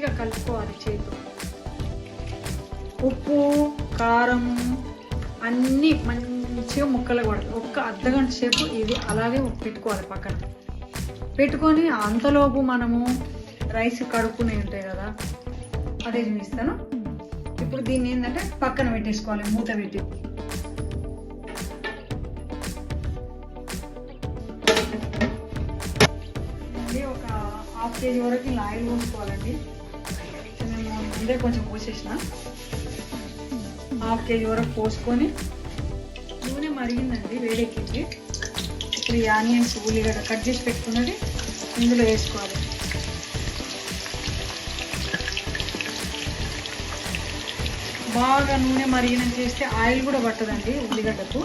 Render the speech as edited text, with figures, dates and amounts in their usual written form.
మంచిగా కలుపుకోవాలి చేతితో. ఉప్పు కారం అన్నీ మంచిగా ముక్కలు పడతాయి. ఒక్క అర్ధగంట సేపు ఇది అలాగే పెట్టుకోవాలి. పక్కన పెట్టుకొని అంతలోపు మనము రైస్ కడుక్కునే ఉంటాయి కదా, అదే చూపిస్తాను. ఇప్పుడు దీన్ని ఏంటంటే పక్కన పెట్టేసుకోవాలి, మూత పెట్టి. ఒక ½ కేజీ వరకు ఇలా ఆయిల్ పోసుకోవాలండి. నేను ముందే కొంచెం పోసేసిన. ½ కేజీ వరకు పోసుకొని నూనె మరిగిందండి, వేడెక్కింది. ఇప్పుడు ఈ ఆనియన్స్ ఉల్లిగడ్డ కట్ చేసి పెట్టుకున్నది ఇందులో వేసుకోవాలి. బాగా నూనె మరిగిన చేస్తే ఆయిల్ కూడా పట్టదండి ఉల్లిగడ్డకు.